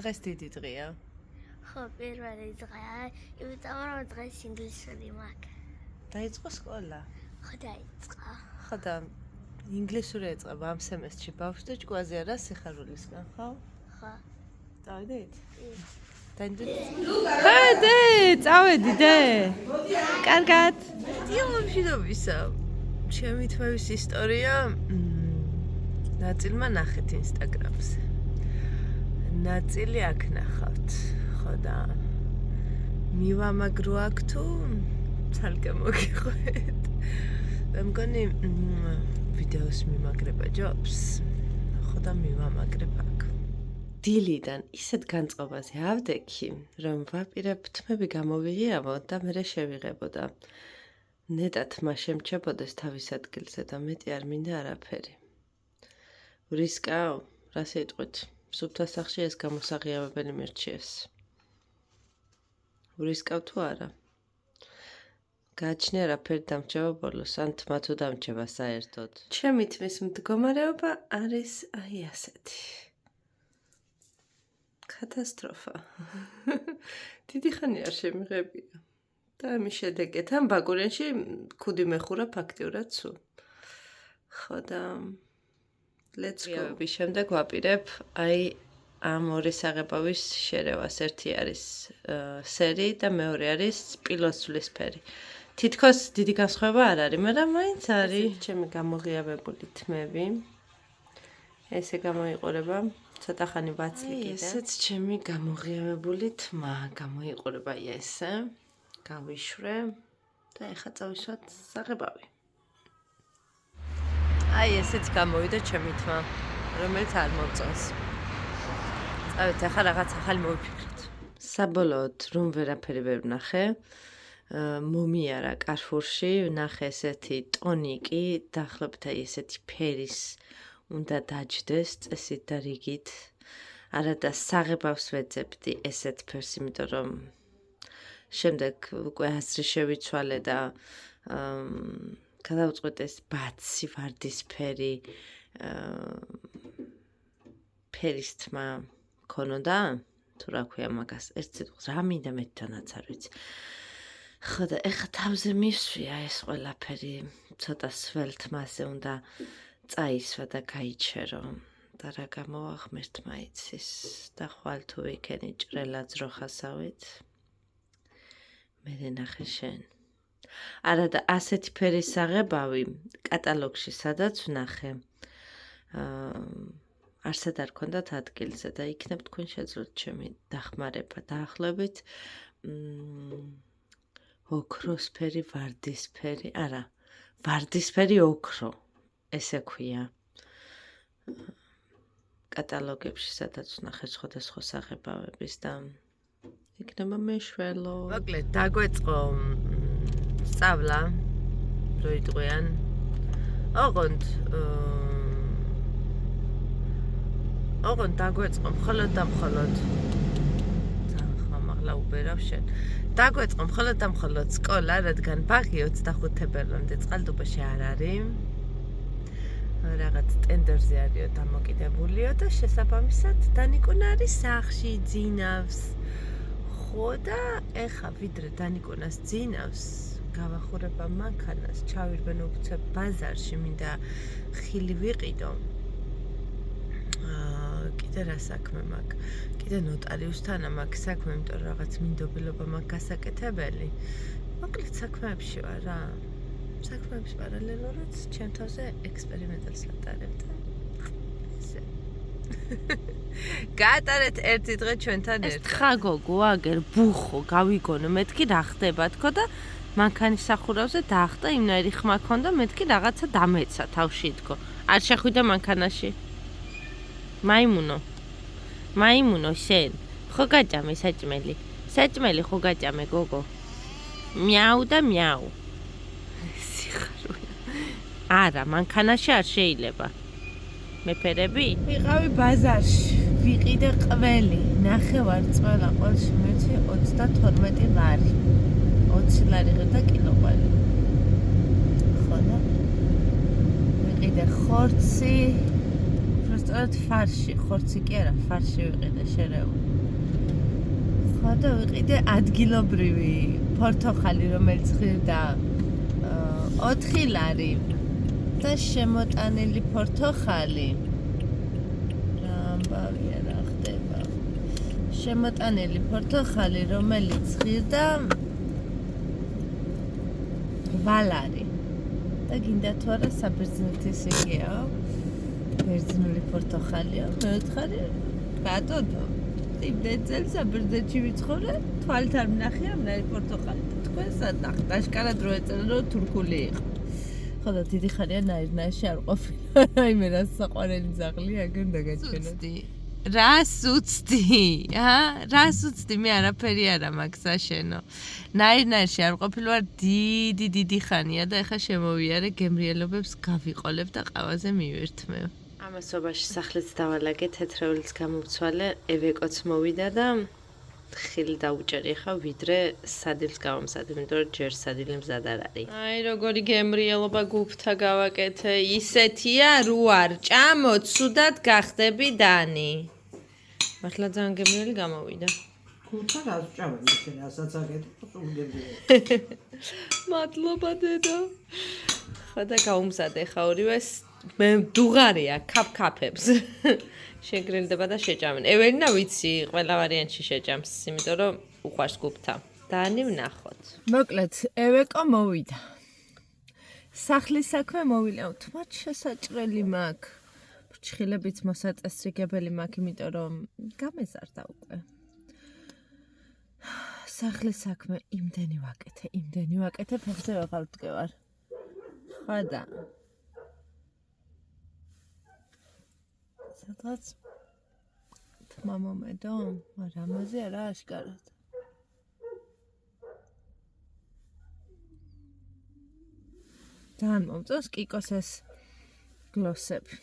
დღეს დიდი დღეა? ხო, პირველი დღეა, იმიტომ რომ დღეს ინგლისური მაქვს. დაიწყო სკოლა? ხო, დაიწყო. ხო და ინგლისური ეწყება ამ სემესტრში ბავშვს და ჭკუაზე არა სიხარულისგან, ხო? ხო. წავედით? ხედე, წავედი დე. კარგად. დიო მშვიდობისა. ჩემი თმევის ისტორია ნაწილმა ნახეთ ინსტაგრამზე. ნაწილი აქ ნახავთ. ხო და მივამაგრო აქ თუ ცალკე მოგიყვეთ. მე მგონი ვიდეოს მიმაგრება ჯობს. ხო და მივამაგრებ აქ. დილიდან ისეთ განწყობაზე ავდექი, რომ ვაპირებ თმები გამოვიღიავო და მე შევიღებოდა. ნეტად მა შემჩებოდეს თავის ადგილზე და მეტი არ მინდა არაფერი. ვრისკავ, რას იტყვით? სუფთა სახში ეს გამოსაღიავებელი მირჩიეს. ვრისკავ თუ არა? გააჩნია რაფერი დამრჩება ბოლოს, ან თმა თუ დამრჩება საერთოდ. ჩემი თმის მდგომარეობა არის აი ასეთი. კატასტროფა. დიდი ხანი არ შემიღებია. და ამის შედეგად ამ ბაკურიანში ქუდი მეხურა ფაქტიურად სულ. ხო და let's go. შემდეგ ვაპირებ აი ამ ორი საღებავის შერევას. ერთი არის სერი და მეორე არის სპილოსვლისფერი. თითქოს დიდი განსხვავება არ არის, მაგრამ მაინც არის ჩემი გამოღიავებული თმები. ესე გამოიყურება ცოტა ხანი ვაცლი კიდე. ესეც ჩემი გამოღიავებული თმა გამოიყურება ესე. გავიშვრე და ეხა წავისვათ საღებავი. აი ესეც გამოვიდა ჩემი თმა, რომელიც არ მომწონს. წავით ახლა რაღაც ახალი მოვიფიქროთ. საბოლოოდ რომ ვერაფერი ვერ ვნახე, მომიარა კარფურში, ვნახე ესეთი ტონიკი, დაახლოებით აი ესეთი ფერის უნდა დაჯდეს წესით და რიგით. არა და საღებავს ვეძებდი ესეთ ფერს, იმიტომ რომ შემდეგ უკვე აზრი შევიცვალე და გადავწყვეტე ეს ბაცი ვარდისფერი ფერის თმა ქონოდა, თუ რა ქვია მაგას, ერთ სიტყვას რა მინდა მე თვითონაც არ ვიცი. ხო და ეხა თავზე მისვია ეს ყველაფერი, ცოტა სველ თმაზე უნდა წაისვა და გაიჩერო და რა გამოვახმერთ მაიცის და ხვალ თუ იქენი ჭრელა ძროხასავით. მე ნახე შენ. არა და ასეთი ფერის საღებავი კატალოგში სადაც ვნახე. არსად არ ქონდათ ადგილზე და იქნებ თქვენ შეძლოთ ჩემი დახმარება დაახლოებით ოქროსფერი, ვარდისფერი, არა, ვარდისფერი ოქრო, ესე ქვია. კატალოგებში სადაც ვნახე სხვადასხვა საღებავების და იქნება მეშველო. მოკლედ დაგვეწყო სწავლა დროიტყვიან. ოღონდ დაგვეწყო მხოლოდ და მხოლოდ ძალიან ხმამაღლა უბერავ შენ. დაგვეწყო მხოლოდ და მხოლოდ სკოლა, რადგან ბაღი 25 თებერვლამდე წყალტუბოში არ არის. რაღაც ტენდერზე არისო დამოკიდებულიო და შესაბამისად დანიკონა არის სახლში, ძინავს. ხო და ეხა ვიდრე დანიკონას ძინავს, გავახურება მანქანას, ჩავირბენ უცებ ბაზარში, მინდა ხილი ვიყიდო. კიდე რა საქმე მაქვს? კიდე ნოტარიუსთან მაქვს საქმე, იმიტომ რომ რაღაც მინდობილობა მაქვს გასაკეთებელი. მოკლედ საქმეებში ვარ რა. საქმეების პარალელურად ჩემ თავზე ექსპერიმენტებს ვატარებ და ესე. გაატარეთ ერთი დღე ჩვენთან ერთად. თხა გოგო, აგერ ბუხო, გავიგონო, მეთქი რა ხდება თქო და მანქანის სახურავზე დაახტა იმნაირი ხმა ქონდა, მეთქი რაღაცა დამეცა თავში თქო. არ შეხვიდა მანქანაში. მაიმუნო შენ. ხო გაჭამე საჭმელი. საჭმელი ხო გაჭამე გოგო. მიაუ და მიაუ. არა, მანქანაში არ შეიძლება. მეფერები? ვიყავი ბაზარში, ვიყიდე ყველი. ნახევარ წველა ყოველში მეცი 32 ლარი. 20 ლარი ღირდა კილოყვალი. ხო და ვიყიდე ხორცი, სწორედ ფარში, ხორცი კი არა, ფარში ვიყიდე შერეული. ხოდა ვიყიდე ადგილობრივი პორტოხალი, რომელიც ღირდა 4 ლარი და შემოტანილი პორტოხალი. რა ამბავია რა ხდება. შემოტანილი პორტოხალი, რომელიც ღირდა 8 ლარი. და გინდა თუ არა საბერძნეთის იგია. ბერძნული პორტოხალია, მეოთხარი ბატონო. იმდენ წელს საბერძნეთში ვიცხოვრე, თვალით არ ვნახე ამნაირი პორტოხალი. თქვენ სად ნახეთ? აშკარად რო ეწერა, რომ თურქული იყო. ხოდა დიდი ხანია ნაირ-ნაირში არ ყოფილა. რაიმე რა საყვარელი ძაღლი აგენ დაგაჩვენა. რას უცდი? რას უცდი? მე არაფერი არა მაქვს საშენო. ნაირ-ნაირში არ ყოფილი ვარ დიდი ხანია და ეხა შემოვიარე გემრიელობებს გავიყოლებ და ყავაზე მივირთმევ. ამასობაში სახლიც დავალაგე, თეთრეულიც გამოვცვალე, ევეკოც მოვიდა და ხილი დაუჭერი ხა ვიდრე სადილს გავამზადე, იმიტომ რომ ჯერ სადილი მზად არ არის. აი როგორი გემრიელობა გუფთა გავაკეთე, ისეთია რო არ ჭამოთ, სუდად გახდები დანი. მართლა ძალიან გემრიელი გამოვიდა. ხუთა გასჭამები შენ ასაც აკეთებ, უგებია. მადლობა დედო. ხოდა გაუმზადე ხა ორივეს მე დუღარია კაფკაფებს. შეგრილდება და შეჭამენ. ეველინა ვიცი, ყველა ვარიანტში შეჭამს, იმიტომ რომ უყვარს გუფთა. დანი ვნახოთ. მოკლედ, ევეკო მოვიდა. სახლის საქმე მოვიდა, თუმცა შესაჭრელი მაქვს. ფრჩხილებიც მოსაწესრიგებელი მაქვს, იმიტომ რომ გამეზარდა უკვე. სახლის საქმე იმდენი ვაკეთე, ფეხზე ვეღარ ვდგევარ. ხოდა სადღაც თმა მომედო, მაგრამ ამაზე არა აშკარად. ძალიან მომწონს კიკოს ეს გლოსები.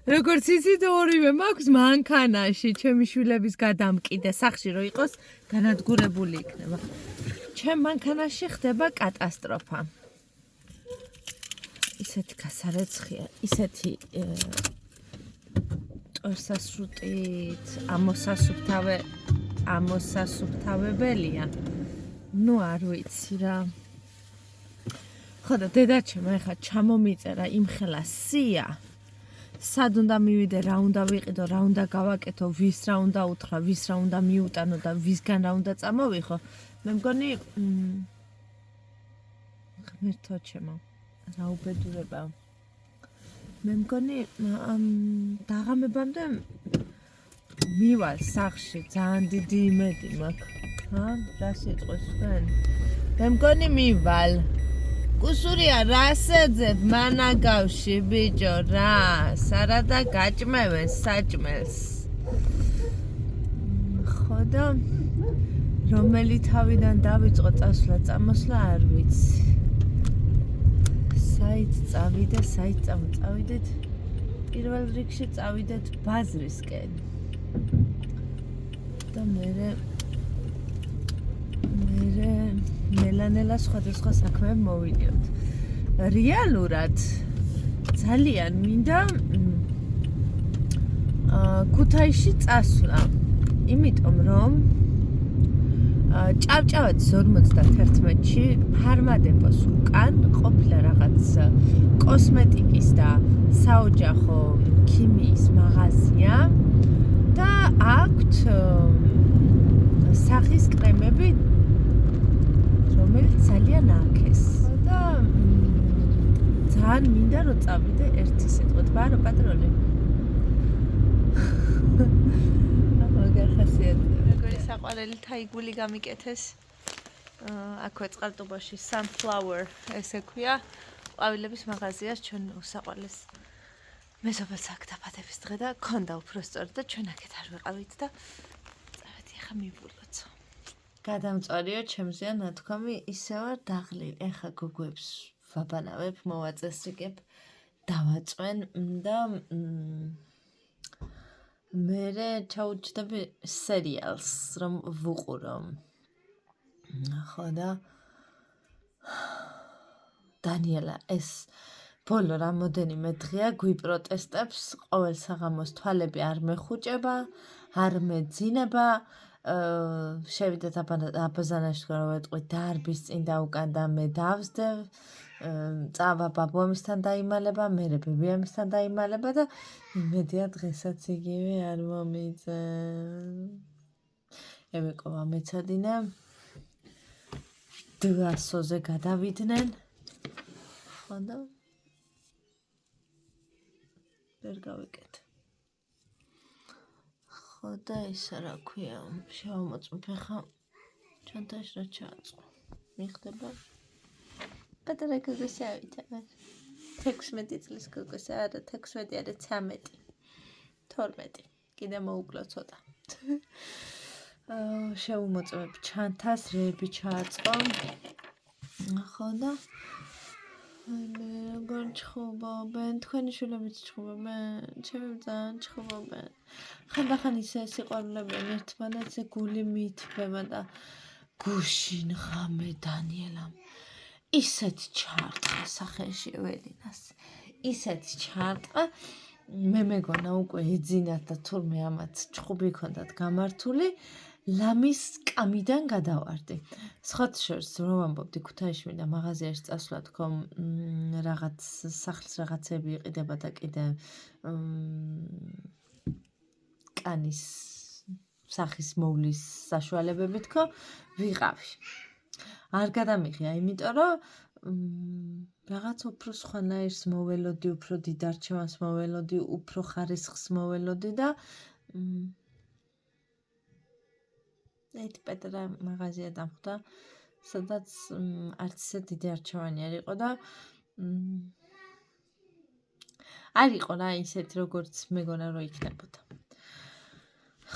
როგორც იცით, ორივე მაქვს მანქანაში, ჩემი შვილების გადამკიდე, სახში რო იყოს, განადგურებული იქნება. ჩემ მანქანაში ხდება კატასტროფა. ისეთი გასარეცხია, ისეთი ტვერსასრუტით ამოსასუფთავებელია. ნუ არ ვიცი რა. ხოდა დედაჩემ ეხა ჩამომიწერა იმხელა სია. სად უნდა მივიდე, რა უნდა ვიყიდო, რა უნდა გავაკეთო, ვის რა უნდა უთხრა, ვის რა უნდა მიუტანო და ვისგან რა უნდა წამოვიხო. მე მგონი ღმერთო ჩემო, რა უბედურება. მე მგონი დაღამებამდე მივალ სახში, ძალიან დიდი იმედი მაქვს. რა სიტყვის თქვენ? მე მგონი მივალ. კუსურია რას ეძებ მანაგავში ბიჭო რას? არა და გაჭმევენ საჭმელს. ხოდა რომელი თავიდან დავიწყო წასვლა წამოსვლა არ ვიცი. საით წავიდეთ პირველ რიგში წავიდეთ ბაზრისკენ და მე ნელა სხვადასხვა საქმეები მოვიდიოთ. რეალურად ძალიან მინდა ქუთაისში წასვლა, იმიტომ რომ ჭავჭავაძის 51-ში ფარმადეპოს უკან ყოფილა რაღაც კოსმეტიკის და საოჯახო ქიმიის მაღაზია და აქვთ სახის კრემები, რომელიც ძალიან აქეს და ძალიან მინდა რომ წავიდე ერთი სიტყვით, ბარო პატრონი. მაგარ ხასიათია. როგორი საყვარელი თაიგული გამიკეთეს. აქვე წყალტუბოში sunflower ესე ქვია. ყვავილების მაღაზიას ჩვენ უსაყვარლეს მეზობელს აქ დაბადების დღე და ქონდა უფრო სწორად და ჩვენ აქეთ არ ვიყავით და წავედი ახლა მივულოცო. გადამწვარიო ჩემზეა ნათქვამი, ისე ვარ დაღლილი. ეხა გოგოებს ვაბანავებ, მოვაწესრიგებ, დავაწვენ და მერე ჩაუჯდები სერიალს, რომ ვუყურო. ხოდა დანიელა ეს ბოლო რამოდენიმე დღეა გვიპროტესტებს, ყოველ საღამოს თვალები არ მეხუჭება, არ მეძინება, შევიდეთ აბაზანაში რომ ვეტყვი დარბის წინ და უკან და მე დავსდევ წავა ბაბუამისთან დაიმალება მე ბებიამისთან დაიმალება და იმედია დღესაც იგივე არ მომიძე ემეკოვა მეცადინე დვასოზე გადავიდნენ ხო და ვერ გავიკეთ ხო და ისა რა ქვია შევამოწმებ ხა ჩანთაში რა ჩააწყო მიხდება პატარა გოგოს ავითავე 16 წლის გოგოს არა 16 არა 13 12 კიდე მოუკლო ცოტა შევამოწმებ ჩანთას რეები ჩააწყო ხო და მე როგორ ჩხუბობენ თქვენი შვილებიც ჩხუბობენ ჩემი ძალიან ჩხუბობენ ხანდახან ისე სიყვარულებენ ერთმანეთზე გული მიითბება და გუშინ ღამე დანიელამ ისეთ ჩარტყა სახეში ველინას ისეთ ჩარტყა მე მეგონა უკვე ეძინათ და თურმე ამაც ჩხუბი ქონდათ გამართული ლამის კამიდან გადავარდი სხვათა შორის რომ ვამბობდი ქუთაისში მინდა მაღაზიაში წასვლა თქო რაღაც სახლის რაღაცები იყიდება და კიდე კანის სახის მოვლის საშუალებები თქო ვიყავი არ გადამიღია იმიტომ რომ რაღაც უფრო სხვანაირს მოველოდი უფრო დიდ არჩევანს მოველოდი უფრო ხარისხს მოველოდი და ერთ პეტრა მაღაზია დამხვდა სადაც არც ისე დიდი არჩევანი არ იყო და არ იყო რა ისეთი როგორც მეგონა რომ იქნებოდა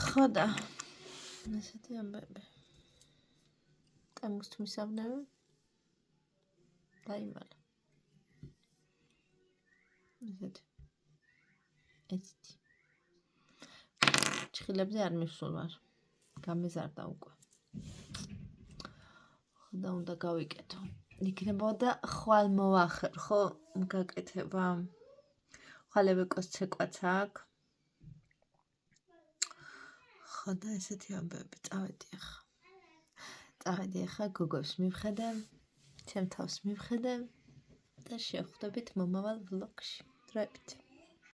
ხო და ესეთი ამბები ტემუს თვისავნები დაიმალა ესეთი ჩხილებზე არ მისულ ვარ გამეზარდა უკვე ხო და უნდა გავიკეთო იქნებოდა ხვალ მოვახერ ხო გაკეთება ხვალებეკოს ცეკვაც აქვს ხო და ესეთი ამბები წავედი ახლა გოგოს მივხედე ჩემ თავს მივხედე და შევხვდებით მომავალ ვლოგში დროებით